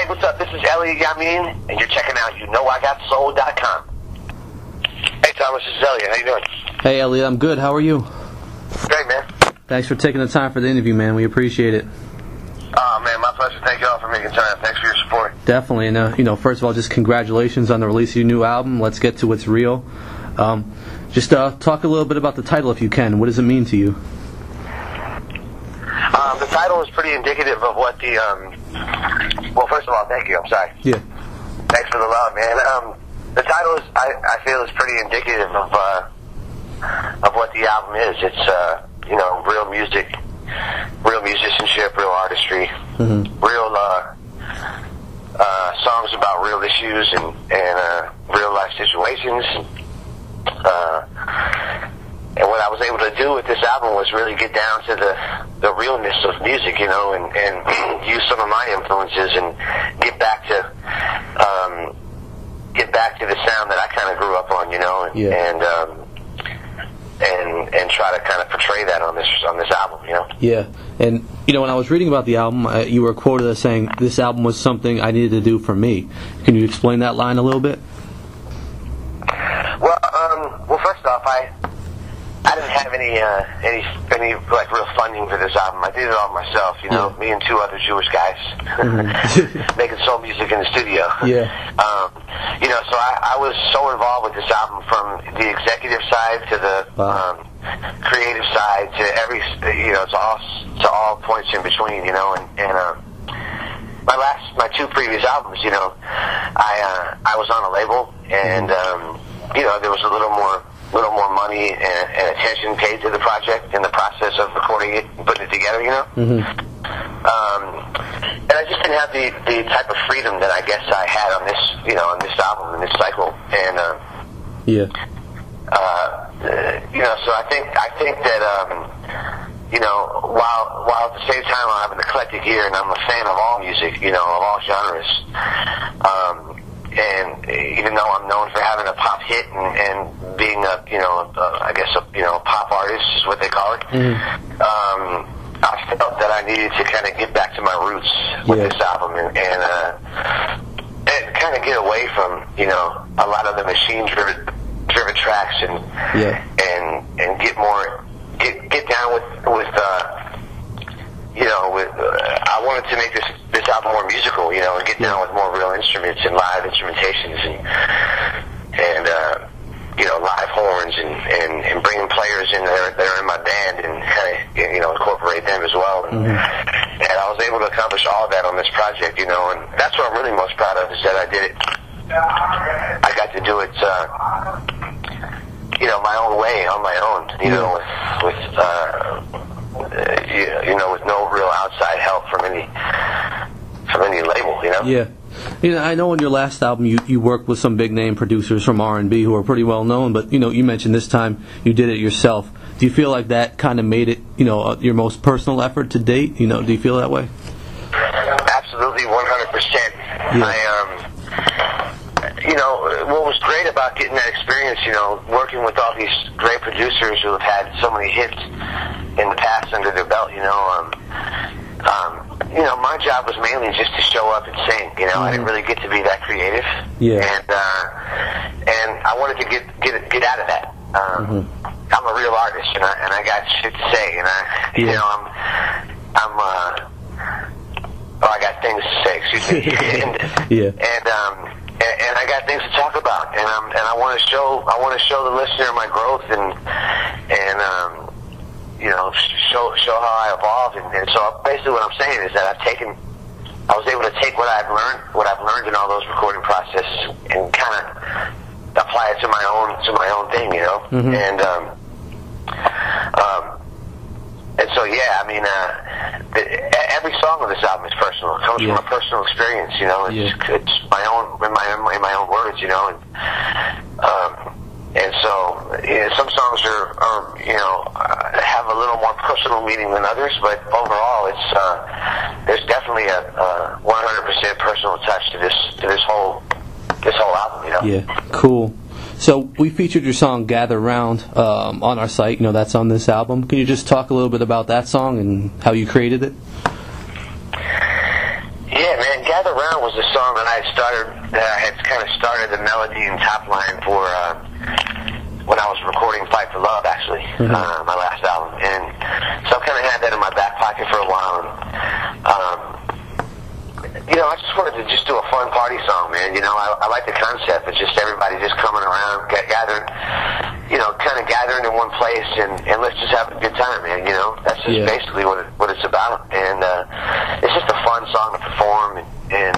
Hey, what's up? This is Elliott Yamin, and you're checking out YouKnowIGotSoul.com. Hey, Thomas, this is Elliott. How you doing? Hey, Elliott, I'm good. How are you? Great, man. Thanks for taking the time for the interview, man. We appreciate it. Oh, man, my pleasure. Thank you all for making time. Thanks for your support. Definitely. And, first of all, just congratulations on the release of your new album. Let's get to what's real. Just talk a little bit about the title, if you can. What does it mean to you? The title is pretty indicative of what the, well, first of all, thank you. I'm sorry. Yeah. Thanks for the love, man. The title is, I feel, is pretty indicative of what the album is. It's, real music, real musicianship, real artistry, real, songs about real issues and real life situations. And what I was able to do with this album was really get down to the realness of music, and use some of my influences and get back to the sound that I kind of grew up on, and try to kind of portray that on this album, Yeah, and when I was reading about the album, you were quoted as saying this album was something I needed to do for me. Can you explain that line a little bit? Well, first off, I didn't have any like real funding for this album. I did it all myself, me and two other Jewish guys making soul music in the studio. Yeah. So I was so involved with this album from the executive side to the creative side to to all points in between, my two previous albums, I was on a label and there was a little more money and attention paid to the project in the process of recording it and putting it together, And I just didn't have the type of freedom that I guess I had on this, on this album, in this cycle. And, so I think that, while at the same time I have an eclectic ear and I'm a fan of all music, of all genres, and even though I'm known for having a pop hit and being a pop artist is what they call it, I felt that I needed to kind of get back to my roots with this album and kind of get away from a lot of the machine driven tracks and get down with I wanted to make this album more musical, and get down with more real instruments and live instrumentations and live horns and bringing players in that are in my band and kind of, incorporate them as well. And I was able to accomplish all of that on this project, and that's what I'm really most proud of is that I did it. I got to do it, my own way, on my own, with no real outside help from any label, Yeah. I know on your last album you worked with some big name producers from R&B who are pretty well known, but you mentioned this time you did it yourself. Do you feel like that kind of made it your most personal effort to date? Do you feel that way? Absolutely, 100%. What was great about getting that experience, working with all these great producers who have had so many hits in the past under their belt, my job was mainly just to show up and sing. I didn't really get to be that creative. Yeah. And I wanted to get out of that. I'm a real artist, and I got shit to say, and I got things to say. Excuse me. And I got things to talk about, and I want to show the listener my growth and show how I evolved, and so basically what I'm saying is that I was able to take what I've learned in all those recording processes and kind of apply it to my own thing, and so every song on this album is personal. It comes from a personal experience, it's my own in my own words, and so some songs are have a little more personal meaning than others, but overall there's definitely a 100% personal touch to this whole album, Yeah, cool. So we featured your song "Gather Round" on our site. That's on this album. Can you just talk a little bit about that song and how you created it? Yeah, man. Gather Round was the song that I had kind of started the melody and top line for when I was recording Fight for Love, actually, my last album. And so I kind of had that in my back pocket for a while. And, I just wanted to just do a fun party song, man. I like the concept of just everybody just coming around, gathering, kind of gathering in one place, and let's just have a good time, man. That's just basically what it's about. And it's just a fun song to perform, and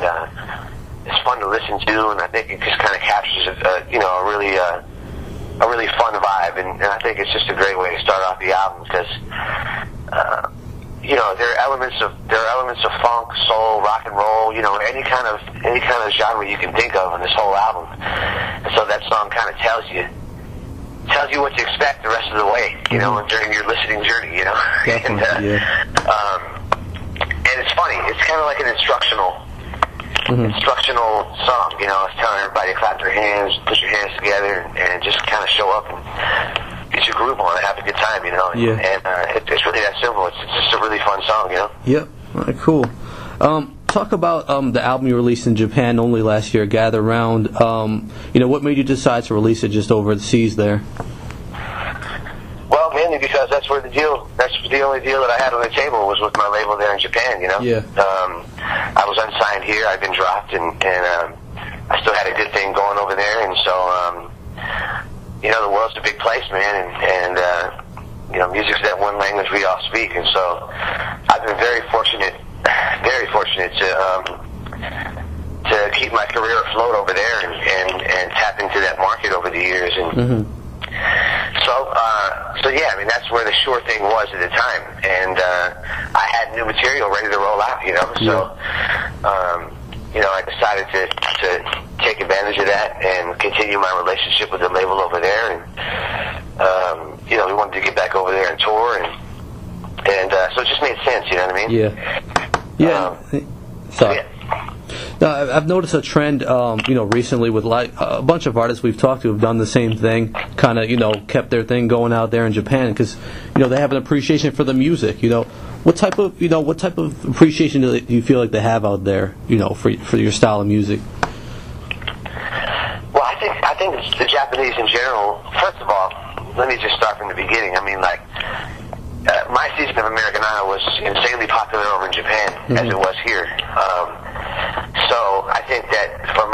it's fun to listen to, and I think it just kind of captures a really fun vibe, and I think it's just a great way to start off the album because. There are elements of funk, soul, rock and roll, any kind of genre you can think of in this whole album. And so that song kind of tells you what to expect the rest of the way, during your listening journey, And it's funny. It's kind of like an instructional song, It's telling everybody to clap their hands, put your hands together, and just kind of show up and get your groove on and have a good time, And it's really that simple. It's just a really fun song, Yep. All right, cool. Talk about the album you released in Japan only last year, Gather Round. What made you decide to release it just over the seas there? Well, mainly because that's the only deal that I had on the table was with my label there in Japan, Yeah. I was unsigned here. I'd been dropped, and I still had a good thing going over there, and so, the world's a big place, man, and music's that one language we all speak, and so I've been very fortunate to keep my career afloat over there and tap into that market over the years, and so yeah, I mean that's where the sure thing was at the time, and I had new material ready to roll out, so I decided to take advantage of that and continue my relationship with the label over there, and we wanted to get back over there and tour, and so it just made sense, you know what I mean? Yeah. Sorry. No, I've noticed a trend, recently with a bunch of artists we've talked to have done the same thing, kind of, kept their thing going out there in Japan because, they have an appreciation for the music. What type of appreciation do you feel like they have out there, for your style of music? Well, I think it's the Japanese in general. First of all, let me just start from the beginning. I mean, my season of American Idol was insanely popular over in Japan as it was here. So I think that from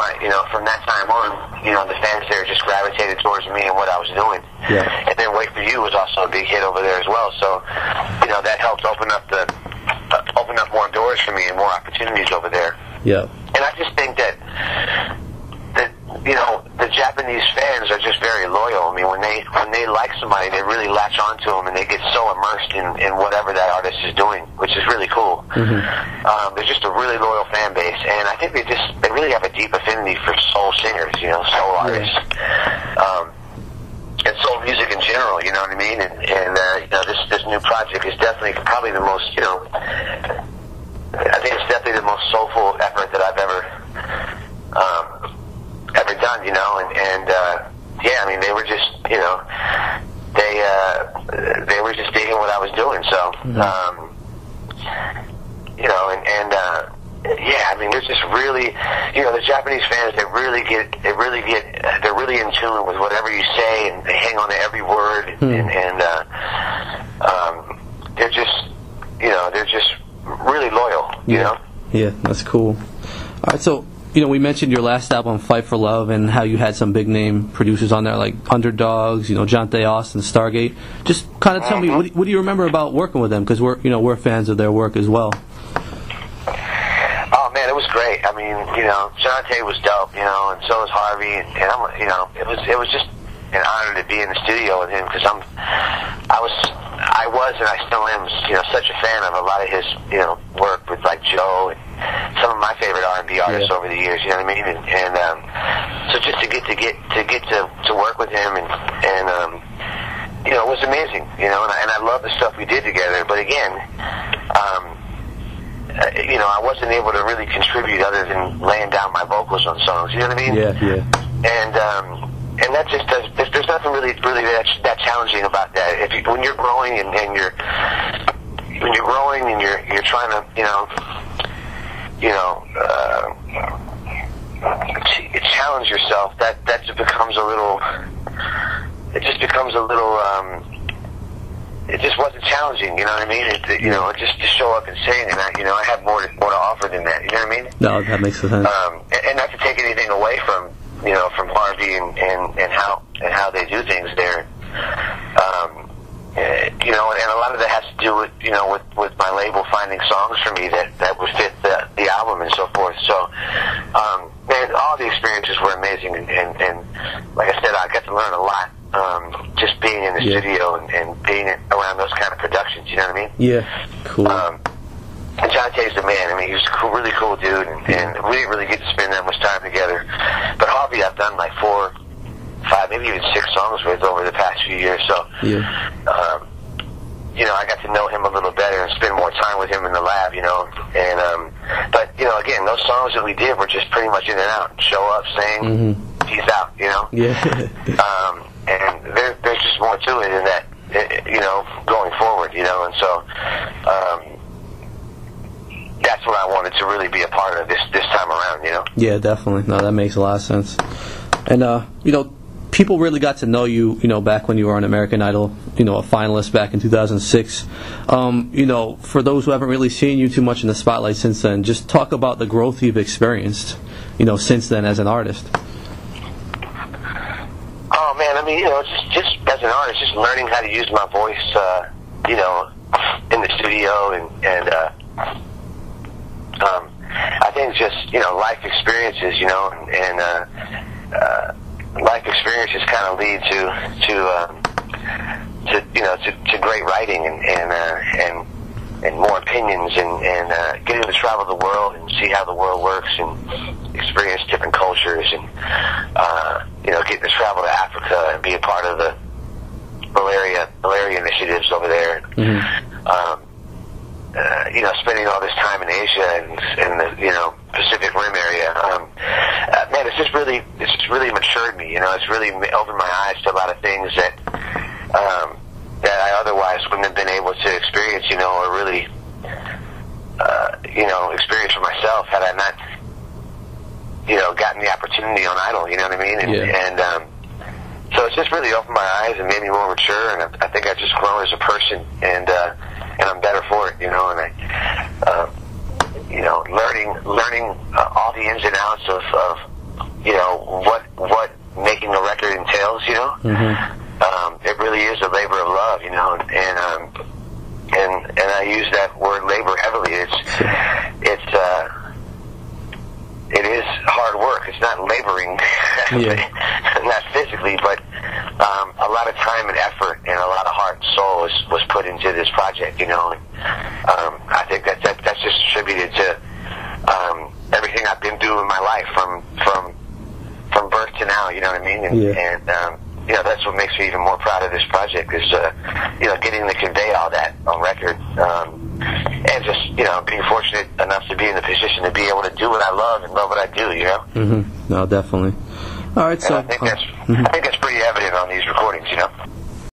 that time on, the fans there just gravitated towards me and what I was doing. Yeah. And then Wait For You was also a big hit over there as well. So, that helped open up more doors for me and more opportunities over there. Yeah. And I just think that the Japanese fans are just very loyal. I mean, when they like somebody, they really latch onto them, and they get so immersed in whatever that artist is doing, which is really cool. They're just a really loyal fan base, and I think they really have a deep affinity for soul singers, soul artists, and soul music in general. You know what I mean? And this new project is definitely probably the most, I think it's definitely the most soulful effort that I've ever done, and I mean, they were just, they were just digging what I was doing, so, I mean, there's just really, the Japanese fans, they're really in tune with whatever you say, and they hang on to every word, and they're just really loyal, you know? Yeah, that's cool. All right, so, we mentioned your last album, Fight for Love, and how you had some big name producers on there like Underdogs, Jonte Austin, Stargate. Just kind of tell me, what do you remember about working with them? Because we're fans of their work as well. Oh man, it was great. I mean, Jonte was dope, and so was Harvey, and it was just an honor to be in the studio with him because I was and I still am, such a fan of a lot of his, work with like Joe and some of my favorite R&B artists over the years. You know what I mean? And so just to get to work with him and it was amazing. And I love the stuff we did together. But again, I wasn't able to really contribute other than laying down my vocals on songs. You know what I mean? Yeah. And that just there's nothing really that challenging about that. When you're growing and you're trying to, challenge yourself, that just becomes a little. It just becomes a little. It just wasn't challenging, you know what I mean? Just to show up and sing, and I have more to offer than that. You know what I mean? No, that makes sense. And not to take anything away from Harvey and how they do things there. And a lot of that has to do with my label finding songs for me that would fit the album and so forth. So, man, all the experiences were amazing, and like I said, I got to learn a lot. Just being in the studio and being around those kind of productions, you know what I mean? Yeah, cool. And John Tay's the man. I mean, he was a really cool dude, and we didn't really get to spend that much time together. But Harvey, I've done like 4, 5, maybe even 6 songs with over the past few years. So, I got to know him a little better and spend more time with him in the lab, And, but again, those songs that we did were just pretty much in and out. Show up, sing, peace out, Yeah. And there's just more to it in that, going forward, and so that's what I wanted to really be a part of this time around, Yeah, definitely. No, that makes a lot of sense. And people really got to know you, back when you were on American Idol, a finalist back in 2006. For those who haven't really seen you too much in the spotlight since then, just talk about the growth you've experienced, since then as an artist. Oh man, I mean, just as an artist, just learning how to use my voice, in the studio, and I think just life experiences, and life experiences kind of lead to great writing and more opinions and getting to travel the world and see how the world works and experience different cultures and getting to travel to Africa and be a part of the malaria initiatives over there. Spending all this time in Asia and the Pacific Rim area, man, it's just really matured me. It's really opened my eyes to a lot of things that I otherwise wouldn't have been able to experience, or really, experience for myself had I not, gotten the opportunity on Idol. You know what I mean? And so it's just really opened my eyes and made me more mature, and I think I've just grown as a person, and I'm better for it, and learning all the ins and outs of what making a record entails, it really is a labor of love, and I use that word labor heavily. It is hard work. It's not laboring, not physically, but a lot of time and effort and a lot of heart and soul was put into this project, And I think that's just attributed to everything I've been through in my life from birth to now. You know what I mean? And that's what makes me even more proud of this project is getting to convey all that on record. And just, being fortunate enough to be in the position to be able to do what I love and love what I do, No, definitely. All right, so I think that's pretty evident on these recordings,